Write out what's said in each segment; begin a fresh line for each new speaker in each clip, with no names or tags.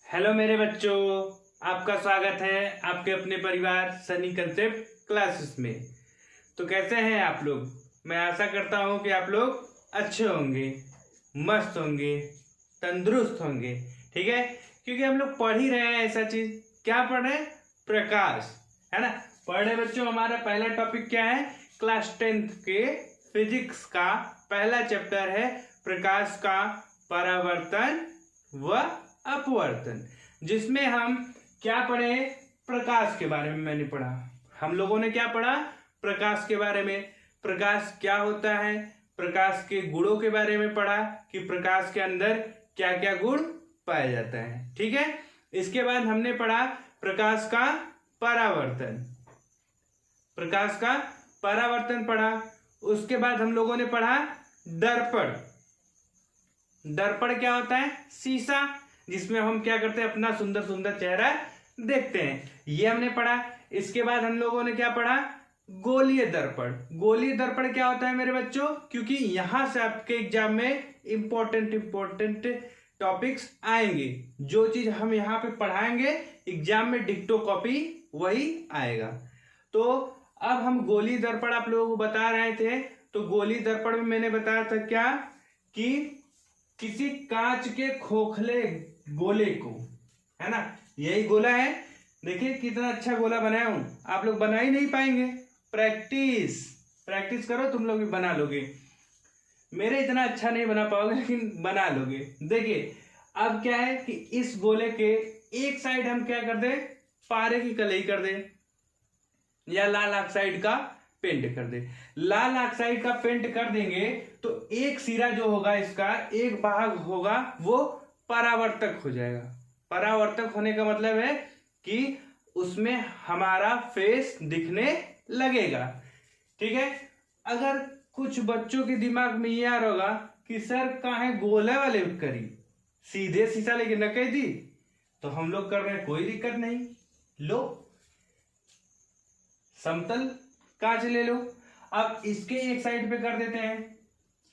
Hello मेरे बच्चों, आपका स्वागत है आपके अपने परिवार सनी कंसेप्ट क्लासेस में। तो कैसे हैं आप लोग? मैं आशा करता हूं कि आप लोग अच्छे होंगे, मस्त होंगे, तंदुरुस्त होंगे। ठीक है, क्योंकि हम लोग पढ़ ही रहे हैं ऐसा चीज। क्या पढ़ रहे हैं? प्रकाश, है ना। पढ़ रहे बच्चों, हमारा पहला टॉपिक क्या है? क्लास 10th के फिजिक्स का पहला चैप्टर है प्रकाश का परावर्तन व अपवर्तन, जिसमें हम क्या पढ़े? प्रकाश के बारे में मैंने पढ़ा। हम लोगों ने क्या पढ़ा? प्रकाश के बारे में। प्रकाश क्या होता है, प्रकाश के गुणों के बारे में पढ़ा कि प्रकाश के अंदर क्या क्या गुण पाया जाता है। ठीक है, इसके बाद हमने पढ़ा प्रकाश का परावर्तन। प्रकाश का परावर्तन पढ़ा। उसके बाद हम लोगों ने पढ़ा दर्पण। दर्पण क्या होता है? शीशा, जिसमें हम क्या करते हैं? अपना सुंदर सुंदर चेहरा देखते हैं। ये हमने पढ़ा। इसके बाद हम लोगों ने क्या पढ़ा? गोलीय दर्पण। गोलीय दर्पण क्या होता है मेरे बच्चों? क्योंकि यहां से आपके एग्जाम में इंपॉर्टेंट टॉपिक्स आएंगे। जो चीज हम यहाँ पे पढ़ाएंगे एग्जाम में डिक्टो कॉपी वही आएगा। तो अब हम गोलीय दर्पण आप लोगों को बता रहे थे। तो गोलीय दर्पण में मैंने बताया था क्या कि किसी कांच के खोखले गोले को, है ना, यही गोला है। देखिए कितना अच्छा गोला बनाया हूं। आप लोग बना ही नहीं पाएंगे। प्रैक्टिस प्रैक्टिस करो, तुम लोग भी बना लोगे। मेरे इतना अच्छा नहीं बना पाओगे, लेकिन बना लोगे। देखिए अब क्या है कि इस गोले के एक साइड हम क्या कर दे? पारे की कलई कर दे, या लाल ऑक्साइड का पेंट कर दे। लाल ऑक्साइड का पेंट कर देंगे तो एक सिरा जो होगा, इसका एक भाग होगा, वो परावर्तक हो जाएगा। परावर्तक होने का मतलब है कि उसमें हमारा फेस दिखने लगेगा। ठीक है, अगर कुछ बच्चों के दिमाग में ये आ रहा होगा कि सर काहे गोले वाले करी, सीधे शीशा लेके न कह दी, तो हम लोग कर रहे हैं, कोई दिक्कत नहीं। लो समतल कांच ले लो। अब इसके एक साइड पे कर देते हैं,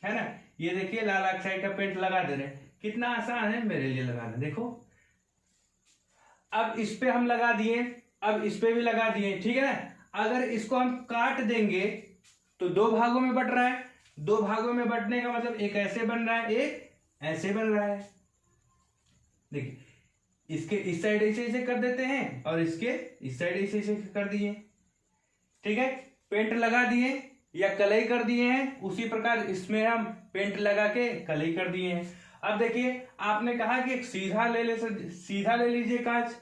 है ना। ये देखिए लाल ऑक्साइड का पेंट लगा दे रहे हैं। कितना आसान है मेरे लिए लगाना, देखो। अब इस पे हम लगा दिए, अब इस पे भी लगा दिए। ठीक है ना। अगर इसको हम काट देंगे तो दो भागों में बट रहा है। दो भागों में बटने का मतलब एक ऐसे बन रहा है, एक ऐसे बन रहा है। देखिए इसके इस साइड ऐसे ऐसे कर देते हैं और इसके इस साइड ऐसे ऐसे कर दिए। ठीक है, पेंट लगा दिए या कलई कर दिए हैं। उसी प्रकार इसमें हम पेंट लगा के कलई कर दिए हैं। अब देखिए आपने कहा कि एक सीधा सीधा ले लीजिए कांच,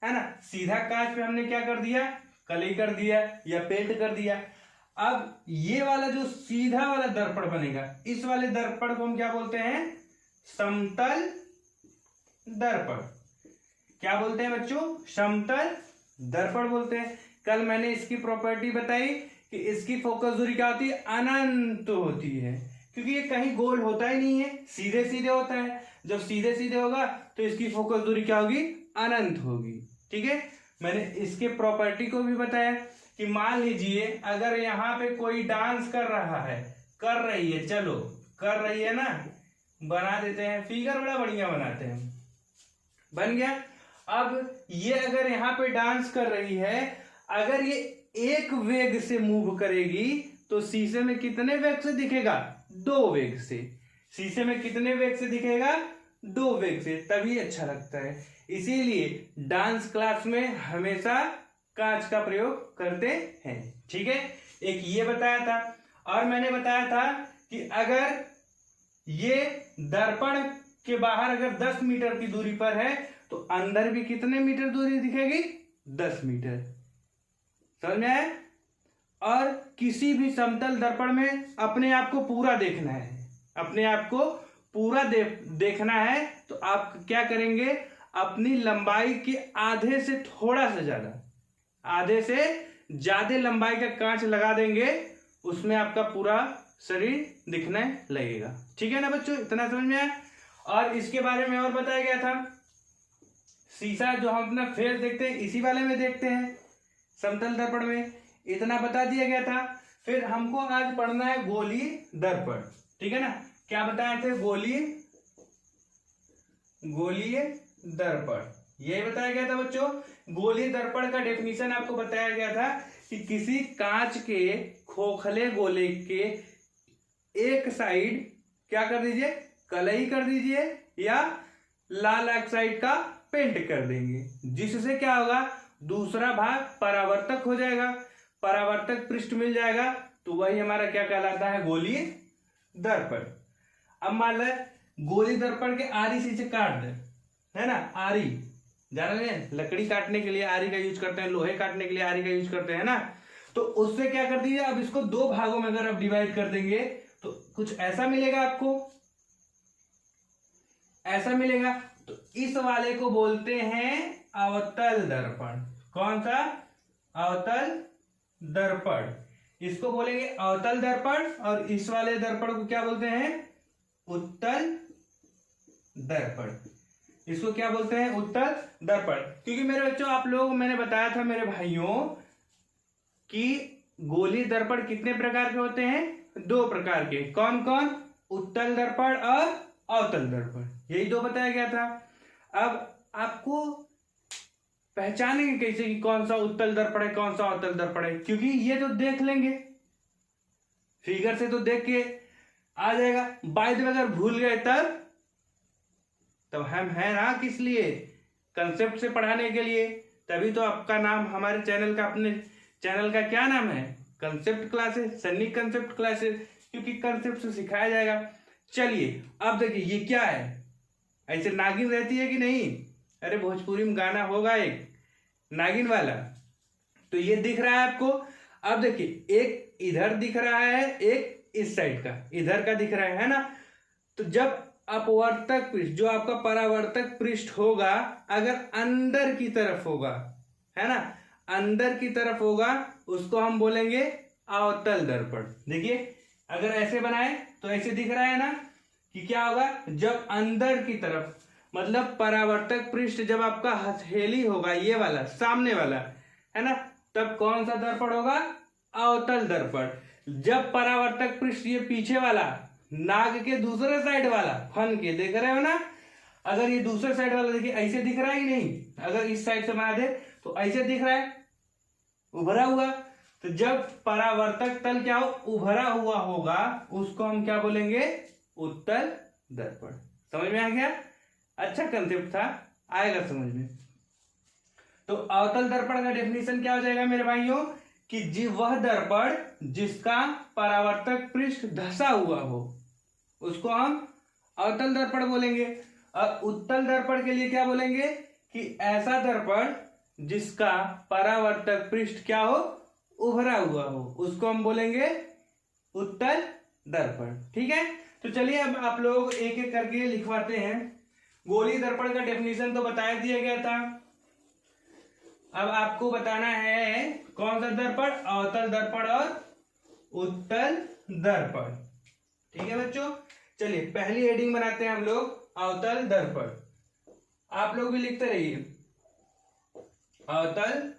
है ना। सीधा कांच पे हमने क्या कर दिया? कलई कर दिया या पेंट कर दिया। अब ये वाला जो सीधा वाला दर्पण बनेगा, इस वाले दर्पण को हम क्या बोलते हैं? समतल दर्पण। क्या बोलते हैं बच्चों? समतल दर्पण बोलते हैं। कल मैंने इसकी प्रॉपर्टी बताई कि इसकी फोकस दूरी क्या होती है? अनंत होती है, क्योंकि ये कहीं गोल होता ही नहीं है, सीधे सीधे होता है। जब सीधे सीधे होगा तो इसकी फोकस दूरी क्या होगी? अनंत होगी। ठीक है, मैंने इसके प्रॉपर्टी को भी बताया कि मान लीजिए अगर यहाँ पे कोई डांस कर रहा है, कर रही है, चलो कर रही है ना, बना देते हैं फिगर, बड़ा बढ़िया बनाते हैं, बन गया। अब ये अगर यहाँ पे डांस कर रही है, अगर ये एक वेग से मूव करेगी तो शीशे में कितने वेग से दिखेगा? 2 वेग से। शीशे में कितने वेग से दिखेगा? 2 वेग से। तभी अच्छा लगता है। इसीलिए डांस क्लास में हमेशा कांच का प्रयोग करते हैं। ठीक है, एक ये बताया था। और मैंने बताया था कि अगर ये दर्पण के बाहर अगर 10 मीटर की दूरी पर है तो अंदर भी कितने मीटर दूरी दिखेगी? 10 मीटर। समझ में आया? और किसी भी समतल दर्पण में अपने आप को पूरा देखना है, अपने आप को पूरा देखना है। तो आप क्या करेंगे? अपनी लंबाई के आधे से थोड़ा सा ज्यादा, आधे से ज्यादा लंबाई का कांच लगा देंगे, उसमें आपका पूरा शरीर दिखने लगेगा। ठीक है ना बच्चों, इतना समझ में आया? और इसके बारे में और बताया गया था, शीशा जो हम अपना फेस देखते हैं इसी वाले में देखते हैं, समतल दर्पण में। इतना बता दिया गया था। फिर हमको आज पढ़ना है गोलीय दर्पण। ठीक है ना। क्या बताए थे? गोलीय दर्पण। यही बताया गया था बच्चों, गोलीय दर्पण का डेफिनेशन आपको बताया गया था कि किसी कांच के खोखले गोले के एक साइड क्या कर दीजिए, कलई कर दीजिए या लाल ऑक्साइड का पेंट कर देंगे, जिससे क्या होगा, दूसरा भाग परावर्तक हो जाएगा, परावर्तक पृष्ठ मिल जाएगा, तो वही हमारा क्या कहलाता है, गोलीय दर्पण। अब मान ले गोलीय दर्पण के आरी से काट दे, है ना, आरी जान रहे हैं, लकड़ी काटने के लिए आरी का यूज करते हैं, लोहे काटने के लिए आरी का यूज करते हैं ना, तो उससे क्या कर दीजिए, अब इसको दो भागों में अगर आप डिवाइड कर देंगे तो कुछ ऐसा मिलेगा आपको, ऐसा मिलेगा। तो इस वाले को बोलते हैं अवतल दर्पण। कौन सा, अवतल दर्पण, इसको बोलेंगे अवतल दर्पण, और इस वाले दर्पण को क्या बोलते हैं, उत्तल दर्पण। इसको क्या बोलते हैं, उत्तल दर्पण। क्योंकि मेरे बच्चों आप लोग, मैंने बताया था मेरे भाइयों कि गोलीय दर्पण कितने प्रकार के होते हैं, दो प्रकार के। कौन कौन, उत्तल दर्पण और अवतल दर्पण, यही दो बताया गया था। अब आपको पहचानेंगे कैसे कि कौन सा उत्तल दर्पण है, कौन सा अवतल दर्पण है, क्योंकि ये तो देख लेंगे फिगर से, तो देख के आ जाएगा। बाय द वे अगर भूल गए तब हम है ना किस लिए, कंसेप्ट से पढ़ाने के लिए, तभी तो आपका नाम हमारे चैनल का, अपने चैनल का क्या नाम है, concept classes, Sunny concept classes, क्योंकि कंसेप्ट से सिखाया जाएगा। चलिए अब देखिए ये क्या है, ऐसे नागिन रहती है कि नहीं, अरे भोजपुरी में गाना होगा एक नागिन वाला, तो ये दिख रहा है आपको। अब देखिए एक इधर दिख रहा है, एक इस साइड का इधर का दिख रहा है ना, तो जब अपवर्तक पृष्ठ, जो आपका परावर्तक पृष्ठ होगा, अगर अंदर की तरफ होगा, है ना, अंदर की तरफ होगा, उसको हम बोलेंगे अवतल दर्पण। देखिए अगर ऐसे बनाए तो ऐसे दिख रहा है ना कि क्या होगा, जब अंदर की तरफ, मतलब परावर्तक पृष्ठ जब आपका हथेली होगा, ये वाला सामने वाला, है ना, तब कौन सा दर्पण होगा, अवतल दर्पण। जब परावर्तक पृष्ठ ये पीछे वाला, नाग के दूसरे साइड वाला, फन के देख रहे हो ना, अगर ये दूसरे साइड वाला देखिए ऐसे दिख रहा है कि नहीं, अगर इस साइड से बना दे तो ऐसे दिख रहा है, उभरा हुआ। तो जब परावर्तक तल क्या हो, उभरा हुआ होगा, उसको हम क्या बोलेंगे, उत्तल दर्पण। समझ में आ गया, अच्छा कंसेप्ट था, आएगा समझ में। तो अवतल दर्पण का डेफिनेशन क्या हो जाएगा मेरे भाइयों, कि जी वह दर्पण जिसका परावर्तक पृष्ठ धसा हुआ हो, उसको हम अवतल दर्पण बोलेंगे। और उत्तल दर्पण के लिए क्या बोलेंगे, कि ऐसा दर्पण जिसका परावर्तक पृष्ठ क्या हो, उभरा हुआ हो, उसको हम बोलेंगे उत्तल दर्पण। ठीक है, तो चलिए अब आप लोग एक एक करके लिखवाते हैं। गोलीय दर्पण का डेफिनेशन तो बता दिया गया था, अब आपको बताना है कौन सा दर्पण, अवतल दर्पण और उत्तल दर्पण। ठीक है बच्चों, चलिए पहली हेडिंग बनाते हैं हम लोग, अवतल दर्पण। आप लोग भी लिखते रहिए अवतल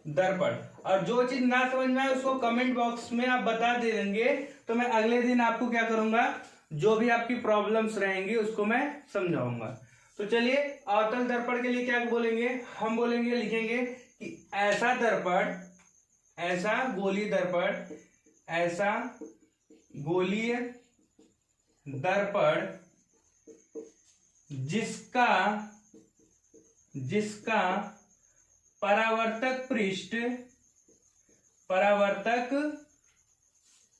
दर्पण, और जो चीज ना समझ में आए उसको कमेंट बॉक्स में आप बता दे देंगे, तो मैं अगले दिन आपको क्या करूंगा, जो भी आपकी प्रॉब्लम्स रहेंगी उसको मैं समझाऊंगा। तो चलिए अवतल दर्पण के लिए क्या बोलेंगे, हम बोलेंगे, लिखेंगे कि ऐसा दर्पण, ऐसा गोलीय दर्पण, ऐसा गोलीय दर्पण जिसका परावर्तक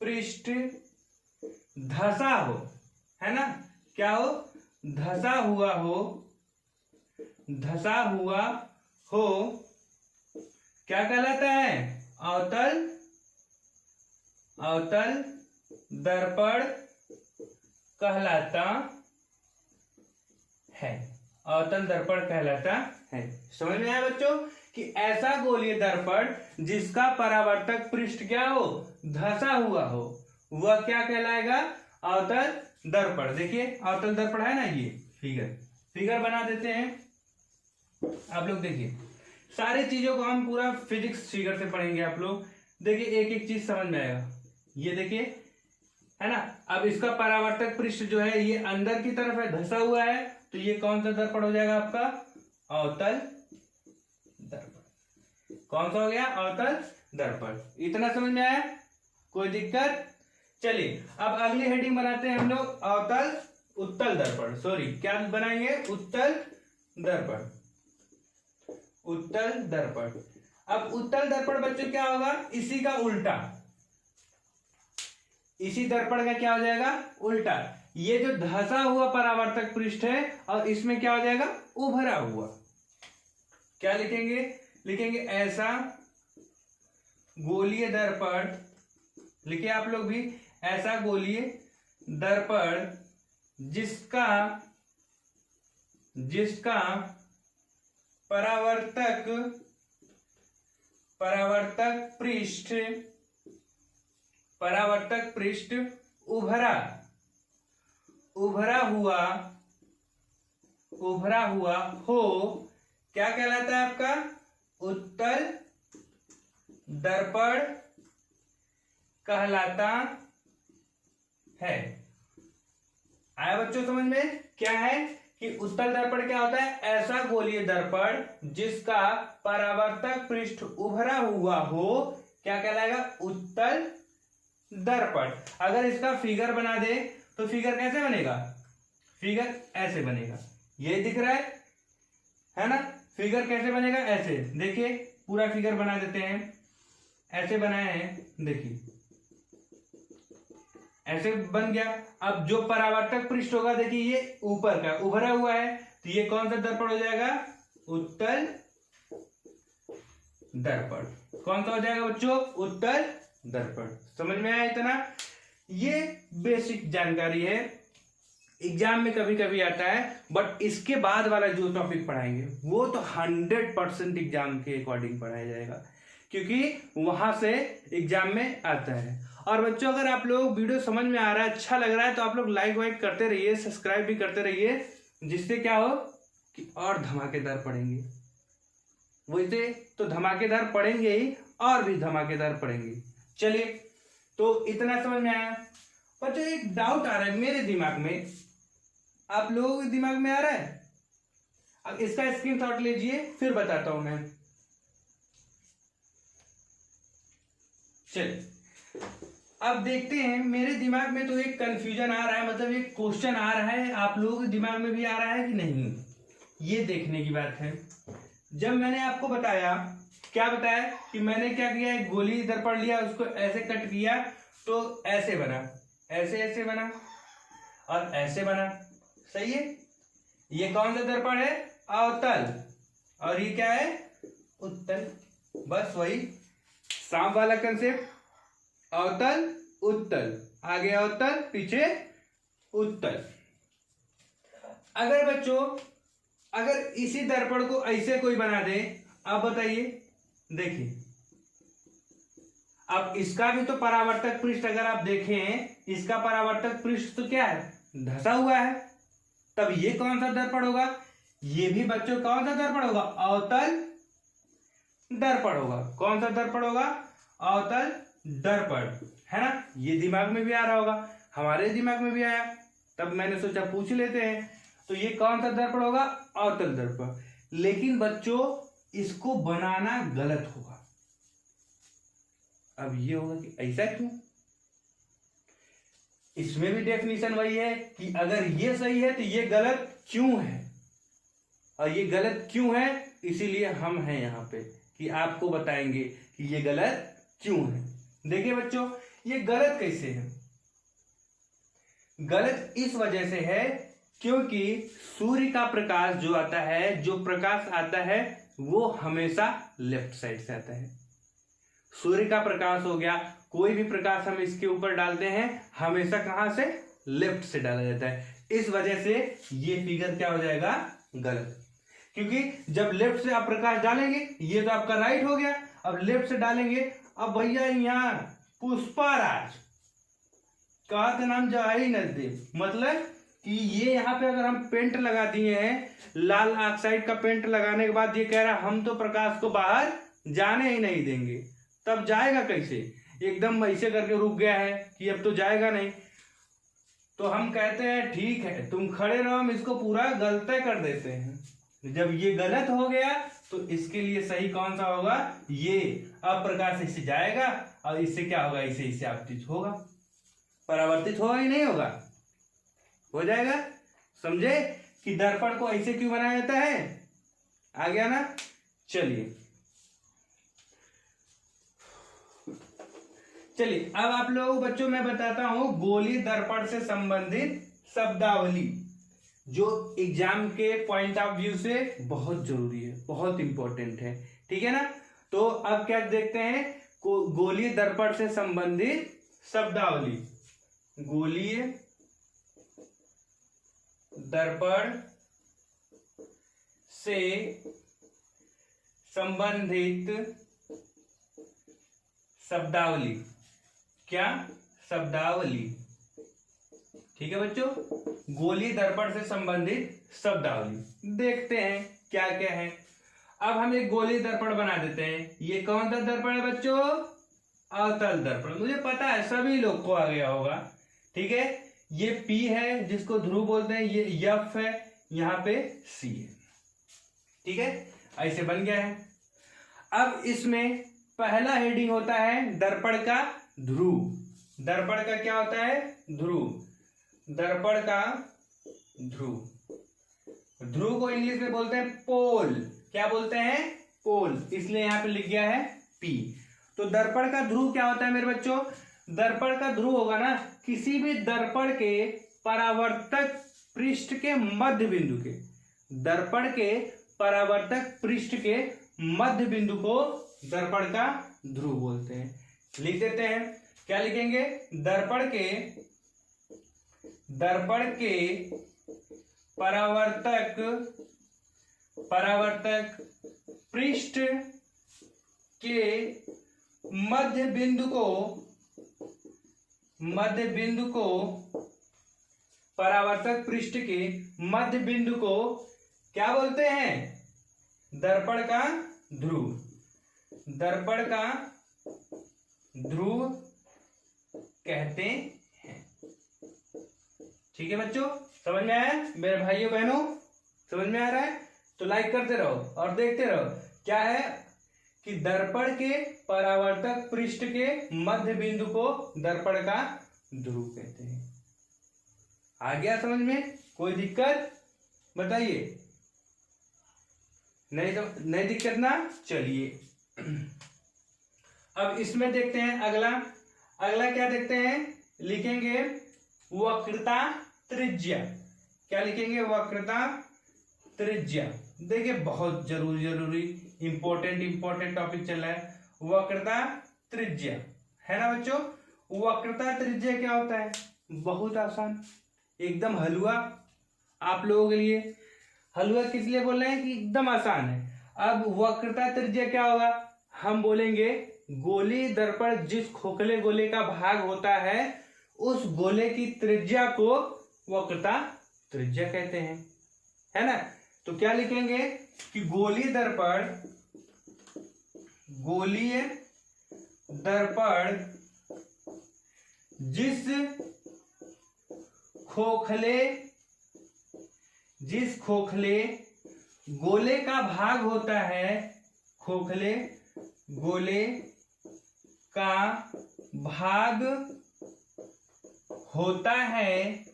पृष्ठ धसा हो, है ना, क्या हो, धसा हुआ हो, क्या कहलाता है, अवतल दर्पण कहलाता है, अवतल दर्पण कहलाता है। समझ में आया बच्चों, कि ऐसा गोलीय दर्पण जिसका परावर्तक पृष्ठ क्या हो, धसा हुआ हो, वह क्या कहलाएगा, अवतल दर्पण। देखिए अवतल दर्पण है ना, ये फिगर बना देते हैं। आप लोग देखिए सारी चीजों को हम पूरा फिजिक्स फिगर से पढ़ेंगे, आप लोग देखिए एक एक चीज समझ में आएगा। ये देखिए है ना, अब इसका परावर्तक पृष्ठ जो है ये अंदर की तरफ है, धसा हुआ है, तो ये कौन सा दर्पण हो जाएगा आपका, अवतल दर्पण। कौन सा हो गया? अवतल दर्पण। इतना समझ में आया? कोई दिक्कत? चलिए अब अगली हेडिंग बनाते हैं हम लोग अवतल उत्तल दर्पण। सॉरी, क्या बनाएंगे? उत्तल दर्पण। उत्तल दर्पण। अब उत्तल दर्पण बच्चों क्या होगा? इसी का उल्टा, इसी दर्पण का क्या हो जाएगा? उल्टा। ये जो धंसा हुआ परावर्तक पृष्ठ है और इसमें क्या हो जाएगा? उभरा हुआ। क्या लिखेंगे? लिखेंगे ऐसा गोलीय दर्पण। लिखिए आप लोग भी, ऐसा गोलीय दर्पण जिसका परावर्तक पृष्ठ उभरा हुआ हो, क्या कहलाता है आपका? उत्तल दर्पण कहलाता है। आया बच्चों समझ में? क्या है कि उत्तल दर्पण क्या होता है? ऐसा गोलीय दर्पण जिसका परावर्तक पृष्ठ उभरा हुआ हो, क्या कहलाएगा? उत्तल दर्पण। अगर इसका फिगर बना दे तो फिगर कैसे बनेगा? फिगर ऐसे बनेगा। ये दिख रहा है ना? फिगर कैसे बनेगा? ऐसे। देखिए पूरा फिगर बना देते हैं। ऐसे बनाए हैं, देखिए ऐसे बन गया। अब जो परावर्तक पृष्ठ होगा, देखिए ये ऊपर का उभरा हुआ है, तो ये कौन सा दर्पण हो जाएगा? उत्तल दर्पण। कौन सा हो जाएगा बच्चों? उत्तल दर्पण। समझ में आया इतना? ये बेसिक जानकारी है, एग्जाम में कभी कभी आता है, बट इसके बाद वाला जो टॉपिक पढ़ाएंगे वो तो 100% एग्जाम के अकॉर्डिंग पढ़ाया जाएगा, क्योंकि वहां से एग्जाम में आता है। और बच्चों अगर आप लोग वीडियो समझ में आ रहा है, अच्छा लग रहा है, तो आप लोग लाइक वाइक करते रहिए, सब्सक्राइब भी करते रहिए, जिससे क्या हो कि और धमाकेदार पढ़ेंगे। वैसे तो धमाकेदार पढ़ेंगे ही, और भी धमाकेदार पढ़ेंगे। चलिए, तो इतना समझ में आया बच्चों? एक डाउट आ रहा है मेरे दिमाग में, आप लोगों के दिमाग में आ रहा है? अब इसका स्क्रीनशॉट लीजिए, फिर बताता हूं मैं। चलिए अब देखते हैं, मेरे दिमाग में तो एक कंफ्यूजन आ रहा है, मतलब एक क्वेश्चन आ रहा है, आप लोगों के दिमाग में भी आ रहा है कि नहीं, ये देखने की बात है। जब मैंने आपको बताया, क्या बताया कि मैंने क्या किया, एक गोली दर्पण लिया, उसको ऐसे कट किया तो ऐसे बना, ऐसे बना और ऐसे बना। सही है? ये कौन सा दर्पण है? अवतल। और ये क्या है? उत्तल। बस वही सांप वाला कंसेप्ट, अवतल उत्तल, आगे अवतल पीछे उत्तल। अगर बच्चों, अगर इसी दर्पण को ऐसे कोई बना दे, अब बताइए, देखिए अब इसका भी तो परावर्तक पृष्ठ अगर आप देखें, इसका परावर्तक पृष्ठ तो क्या है? धंसा हुआ है। तब ये कौन सा दर्पण होगा? ये भी बच्चों कौन सा दर्पण होगा? अवतल दर्पण होगा। कौन सा दर्पण होगा? अवतल दर्पण, है ना? ये दिमाग में भी आ रहा होगा, हमारे दिमाग में भी आया, तब मैंने सोचा पूछ लेते हैं। तो ये कौन सा दर्पण होगा? अवतल दर्पण। लेकिन बच्चों इसको बनाना गलत होगा। अब ये होगा कि ऐसा क्यों? इसमें भी डेफिनेशन वही है कि अगर ये सही है तो ये गलत क्यों है, और ये गलत क्यों है, इसीलिए हम हैं यहाँ पे कि आपको बताएंगे कि ये गलत क्यों है। देखिए बच्चों, ये गलत कैसे है? गलत इस वजह से है क्योंकि सूर्य का प्रकाश जो आता है, जो प्रकाश आता है, वो हमेशा लेफ्ट साइड से आता है। सूर्य का प्रकाश हो गया, कोई भी प्रकाश हम इसके ऊपर डालते हैं, हमेशा कहां से? लेफ्ट से डाला जाता है। इस वजह से ये फिगर क्या हो जाएगा? गलत। क्योंकि जब लेफ्ट से आप प्रकाश डालेंगे, ये तो आपका राइट हो गया, अब लेफ्ट से डालेंगे, अब भैया यहाँ पुष्पाराज का नाम जा ही न दे, मतलब कि ये यहाँ पे अगर हम पेंट लगा दिए हैं, लाल ऑक्साइड का पेंट लगाने के बाद ये कह रहा है हम तो प्रकाश को बाहर जाने ही नहीं देंगे, तब जाएगा कैसे? एकदम ऐसे करके रुक गया है कि अब तो जाएगा नहीं। तो हम कहते हैं ठीक है तुम खड़े रहो, हम इसको पूरा गलते कर देते हैं, जब ये गलत हो गया तो इसके लिए सही कौन सा होगा, ये। अब प्रकाश इससे जाएगा और इससे क्या होगा, इसे आपतित होगा, परावर्तित होगा कि नहीं होगा, हो जाएगा। समझे कि दर्पण को ऐसे क्यों बनाया जाता है, आ गया ना। चलिए अब आप लोगों बच्चों मैं बताता हूं गोलीय दर्पण से संबंधित शब्दावली, जो एग्जाम के पॉइंट ऑफ व्यू से बहुत जरूरी है, बहुत इंपॉर्टेंट है, ठीक है ना। तो अब क्या देखते हैं, गोलीय दर्पण से संबंधित शब्दावली। गोलीय दर्पण से संबंधित शब्दावली, क्या शब्दावली, ठीक है बच्चों। गोलीय दर्पण से संबंधित शब्दावली देखते हैं क्या क्या है। अब हम एक गोलीय दर्पण बना देते हैं। ये कौन सा दर्पण है बच्चों, अवतल दर्पण। मुझे पता है सभी लोग को आ गया होगा, ठीक है। ये P है जिसको ध्रुव बोलते हैं, ये F है, यहाँ पे C है, ठीक है। ऐसे बन गया है। अब इसमें पहला हेडिंग होता है दर्पण का ध्रुव। दर्पण का क्या होता है, ध्रुव। दर्पण का ध्रुव, ध्रुव को इंग्लिश में बोलते हैं पोल। क्या बोलते हैं, पोल, इसलिए यहां पे लिख गया है P। तो दर्पण का ध्रुव क्या होता है मेरे बच्चों, दर्पण का ध्रुव होगा ना किसी भी दर्पण के परावर्तक पृष्ठ के मध्य बिंदु के, दर्पण के परावर्तक पृष्ठ के मध्य बिंदु को दर्पण का ध्रुव बोलते हैं। लिख देते हैं, क्या लिखेंगे, दर्पण के परावर्तक पृष्ठ के मध्य बिंदु को परावर्तक पृष्ठ के मध्य बिंदु को क्या बोलते हैं, दर्पण का ध्रुव। दर्पण का ध्रुव कहते हैं, ठीक है बच्चों। समझ में आया मेरे भाइयों बहनों, समझ में आ रहा है तो लाइक करते रहो और देखते रहो। क्या है कि दर्पण के परावर्तक पृष्ठ के मध्य बिंदु को दर्पण का ध्रुव कहते हैं। आ गया समझ में, कोई दिक्कत बताइए, नहीं दिक्कत ना। चलिए अब इसमें देखते हैं अगला क्या देखते हैं, लिखेंगे वक्रता त्रिज्या। क्या लिखेंगे, वक्रता त्रिज्या। देखिए बहुत जरूरी इंपॉर्टेंट टॉपिक चल रहा है, वक्रता त्रिज्या, है ना बच्चों। वक्रता त्रिज्या क्या होता है, बहुत आसान, एकदम हलवा आप लोगों के लिए। हलवा किस लिए बोल रहे हैं कि एकदम आसान है। अब वक्रता त्रिज्या क्या होगा, हम बोलेंगे गोलीय दर्पण जिस खोखले गोले का भाग होता है उस गोले की त्रिज्या को वक्रता त्रिज्या कहते हैं, है ना। तो क्या लिखेंगे कि गोलीय दर्पण जिस खोखले गोले का भाग होता है, खोखले गोले का भाग होता है,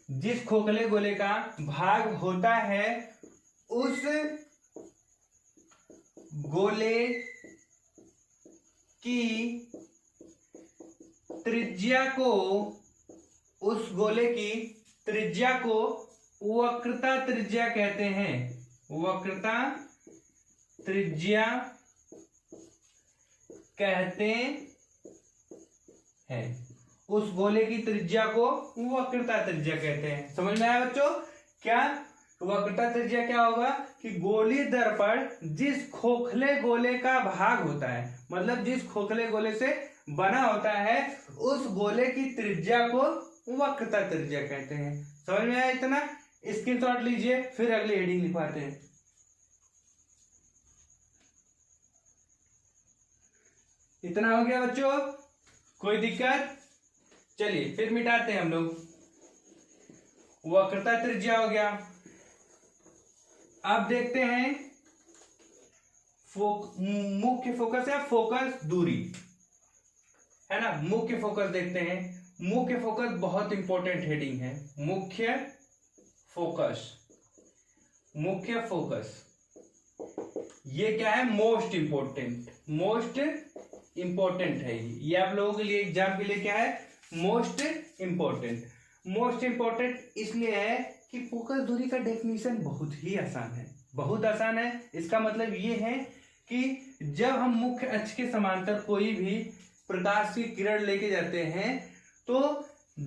जिस खोखले गोले का भाग होता है उस गोले की त्रिज्या को वक्रता त्रिज्या कहते हैं। वक्रता त्रिज्या कहते हैं, उस गोले की त्रिज्या को वक्रता त्रिज्या कहते हैं। समझ में आया बच्चों, क्या वक्रता त्रिज्या क्या होगा कि गोलीय दर्पण जिस खोखले गोले का भाग होता है, मतलब जिस खोखले गोले से बना होता है उस गोले की त्रिज्या को वक्रता त्रिज्या कहते हैं। समझ में आया, इतना स्क्रीनशॉट लीजिए फिर अगली हेडिंग लिखवाते हैं। इतना हो गया बच्चों, कोई दिक्कत। चलिए फिर मिटाते हैं हम लोग। वक्रता त्रिज्या हो गया, अब देखते हैं मुख्य फोकस या फोकस दूरी, है ना। मुख्य फोकस देखते हैं। मुख्य फोकस बहुत इंपॉर्टेंट हेडिंग है। मुख्य फोकस, मुख्य फोकस ये क्या है? मोस्ट इंपॉर्टेंट, मोस्ट इंपॉर्टेंट है ये आप लोगों के लिए, एग्जाम के लिए क्या है? Most important. मोस्ट इंपॉर्टेंट इसलिए है कि फोकस दूरी का डेफिनेशन बहुत ही आसान है, बहुत आसान है। इसका मतलब ये है कि जब हम मुख्य अक्ष के समांतर कोई भी प्रकाश की किरण लेके जाते हैं तो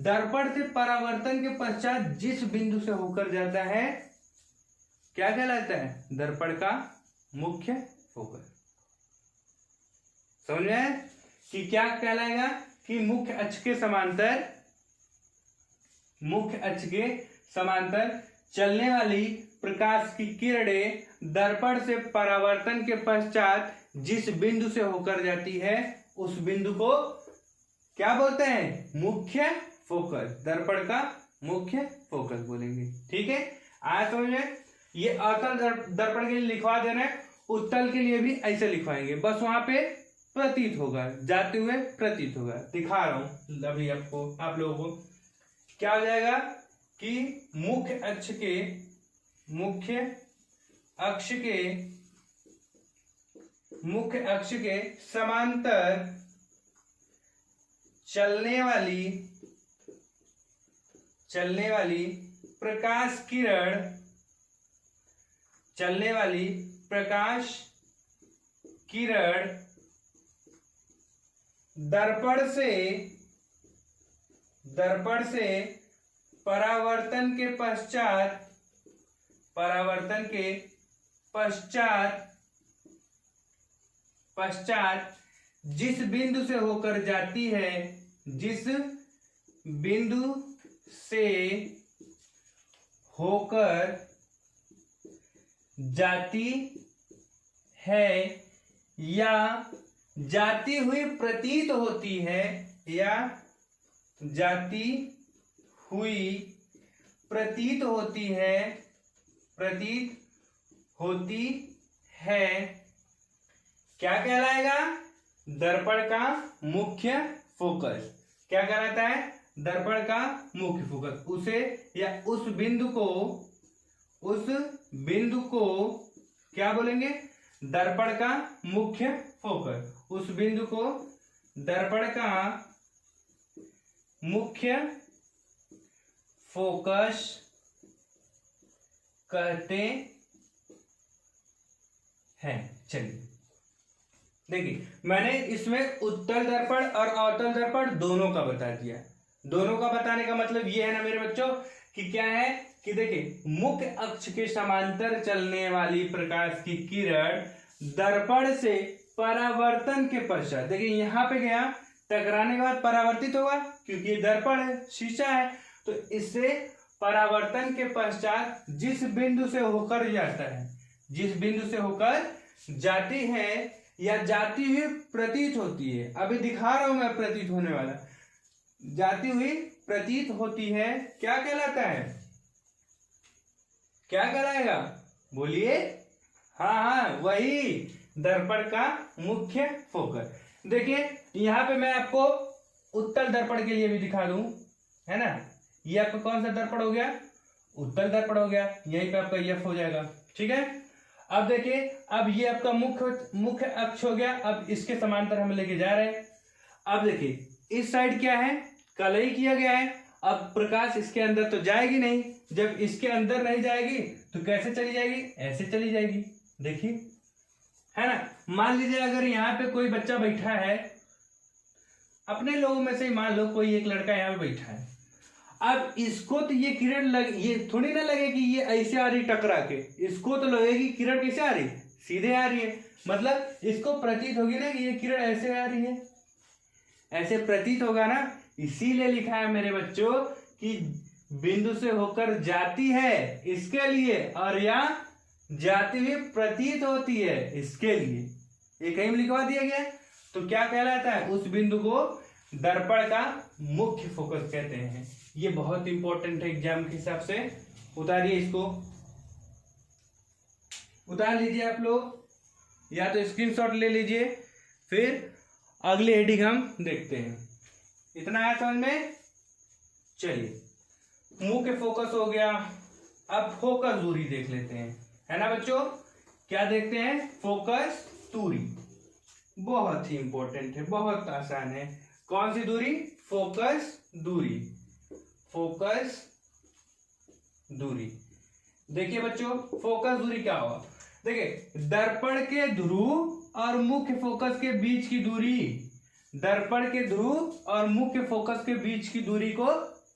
दर्पण से परावर्तन के पश्चात जिस बिंदु से होकर जाता है क्या कहलाता है? दर्पण का मुख्य फोकस। समझ में है कि क्या कहलाएगा? कि मुख्य अक्ष के समांतर, मुख्य अक्ष के समांतर चलने वाली प्रकाश की किरणें दर्पण से परावर्तन के पश्चात जिस बिंदु से होकर जाती है उस बिंदु को क्या बोलते हैं? मुख्य फोकस। दर्पण का मुख्य फोकस बोलेंगे। ठीक है, आया समझ में? ये अवतल दर्पण के लिए लिखवा दे रहे हैं, उत्तल के लिए भी ऐसे लिखवाएंगे, बस वहां पे प्रतीत होगा, जाते हुए प्रतीत होगा। दिखा रहा हूं अभी आपको, आप लोगों को क्या हो जाएगा कि मुख्य अक्ष के, मुख्य अक्ष के, मुख्य अक्ष के समांतर चलने वाली प्रकाश किरण, चलने वाली प्रकाश किरण दर्पण से परावर्तन के पश्चात जिस बिंदु से होकर जाती है, जिस बिंदु से होकर जाती है या जाती हुई प्रतीत होती है, या जाती हुई प्रतीत होती है, प्रतीत होती है, क्या कहलाएगा? दर्पण का मुख्य फोकस। क्या कहलाता है? दर्पण का मुख्य फोकस। उसे या उस बिंदु को क्या बोलेंगे? दर्पण का मुख्य फोकस। उस बिंदु को दर्पण का मुख्य फोकस कहते हैं। चलिए देखिए, मैंने इसमें उत्तल दर्पण और अवतल दर्पण दोनों का बता दिया। दोनों का बताने का मतलब ये है ना मेरे बच्चों कि क्या है कि देखिए, मुख्य अक्ष के समांतर चलने वाली प्रकाश की किरण दर्पण से परावर्तन के पश्चात, देखिए यहां पे गया, टकराने के बाद परावर्तित होगा क्योंकि ये दर्पण है, शीशा है, तो इससे परावर्तन के पश्चात जिस बिंदु से होकर जाता है, जिस बिंदु से होकर जाती है या जाती हुई प्रतीत होती है, अभी दिखा रहा हूं मैं प्रतीत होने वाला, जाती हुई प्रतीत होती है, क्या कहलाता है? क्या कहलाएगा? बोलिए। हाँ, वही दर्पण का मुख्य फोकस। देखिए यहां पे मैं आपको उत्तल दर्पण के लिए भी दिखा दूं, है ना। ये आपका कौन सा दर्पण हो गया? उत्तल दर्पण हो गया, यहीं पे आपका एफ हो जाएगा। ठीक है, अब देखिए, अब ये आपका मुख्य अक्ष हो गया। अब इसके समांतर हम लेके जा रहे हैं। अब देखिए इस साइड क्या है? कलई किया गया है। अब प्रकाश इसके अंदर तो जाएगी नहीं, जब इसके अंदर नहीं जाएगी तो कैसे चली जाएगी? ऐसे चली जाएगी। देखिए, है ना। मान लीजिए अगर यहाँ पे कोई बच्चा बैठा है, अपने लोगों में से ही मान लो कोई एक लड़का यहाँ पे बैठा है, अब इसको तो ये किरण ये थोड़ी ना लगे कि ये ऐसे आ रही टकरा के, इसको तो लगेगी किरण कैसे आ रही? सीधे आ रही है, मतलब इसको प्रतीत होगी ना कि ये किरण ऐसे आ रही है, ऐसे प्रतीत होगा ना। इसीलिए लिखा है मेरे बच्चों कि बिंदु से होकर जाती है इसके लिए, और या जाती हुई प्रतीत होती है इसके लिए, ये कहीं लिखवा दिया गया। तो क्या कहलाता है? उस बिंदु को दर्पण का मुख्य फोकस कहते हैं। ये बहुत इंपॉर्टेंट है एग्जाम के हिसाब से, उतारिए इसको। उतार लीजिए आप लोग, या तो स्क्रीनशॉट ले लीजिए, फिर अगली हेडिंग हम देखते हैं। इतना है समझ में? चलिए, मुख्य फोकस हो गया, अब फोकस दूरी देख लेते हैं, है ना बच्चों? क्या देखते हैं? फोकस दूरी, बहुत ही इंपॉर्टेंट है, बहुत आसान है। कौन सी दूरी? फोकस दूरी। फोकस दूरी, देखिए बच्चों, फोकस दूरी क्या होगा? देखिए, दर्पण के ध्रुव और मुख्य फोकस के बीच की दूरी, दर्पण के ध्रुव और मुख्य फोकस के बीच की दूरी को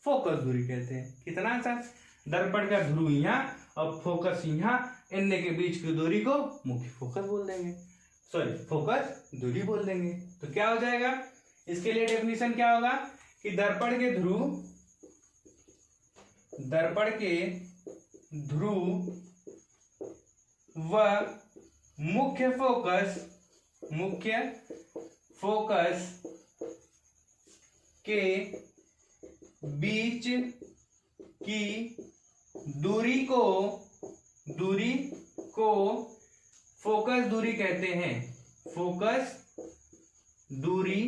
फोकस दूरी कहते हैं। कितना आसान! दर्पण का ध्रुव यहाँ और फोकस यहाँ, इनके के बीच की दूरी को मुख्य फोकस बोल देंगे, सॉरी फोकस दूरी बोल देंगे। तो क्या हो जाएगा? इसके लिए डेफिनेशन क्या होगा कि दर्पण के ध्रुव व मुख्य फोकस के बीच की दूरी को फोकस दूरी कहते हैं। फोकस दूरी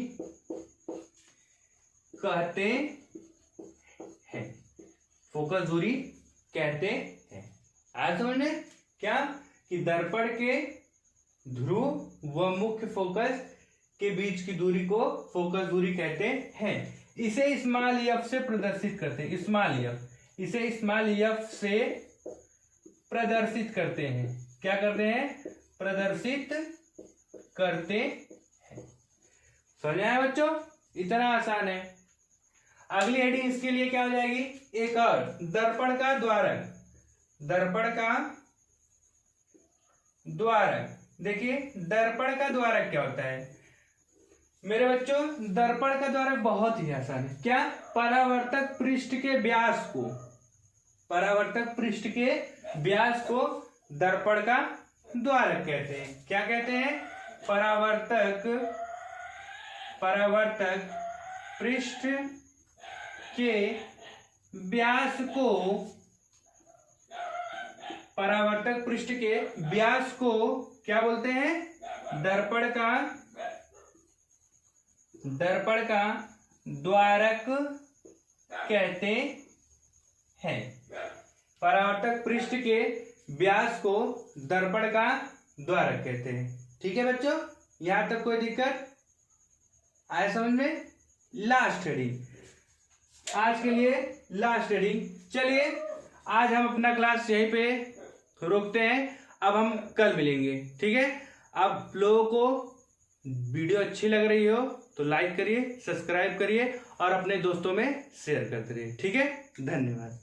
कहते हैं, फोकस दूरी कहते हैं। आज समझ में क्या कि दर्पण के ध्रुव व मुख्य फोकस के बीच की दूरी को फोकस दूरी कहते हैं। इसे स्मॉल एफ से प्रदर्शित करते हैं। स्मॉल एफ, इसे स्मॉल एफ से प्रदर्शित करते हैं। क्या करते हैं? प्रदर्शित करते हैं। समझ आया बच्चों? इतना आसान है। अगली हेडिंग इसके लिए क्या हो जाएगी? एक और, दर्पण का द्वारक। दर्पण का द्वारक, देखिए दर्पण का द्वारक क्या होता है मेरे बच्चों? दर्पण का द्वारक बहुत ही आसान है। क्या? परावर्तक पृष्ठ के व्यास को, परावर्तक पृष्ठ के व्यास को दर्पण का द्वारक कहते हैं। क्या कहते हैं? परावर्तक पृष्ठ के व्यास को, परावर्तक पृष्ठ के व्यास को क्या बोलते हैं? दर्पण का द्वारक कहते हैं। परावर्तक पृष्ठ के व्यास को दर्पण का द्वारक कहते हैं। ठीक है बच्चों, यहां तक कोई दिक्कत आए समझ में? लास्ट हेडिंग, आज के लिए लास्ट हेडिंग। चलिए आज हम अपना क्लास यहीं पे रोकते हैं, अब हम कल मिलेंगे। ठीक है, आप लोगों को वीडियो अच्छी लग रही हो तो लाइक करिए, सब्सक्राइब करिए और अपने दोस्तों में शेयर करते रहिए। ठीक है, धन्यवाद।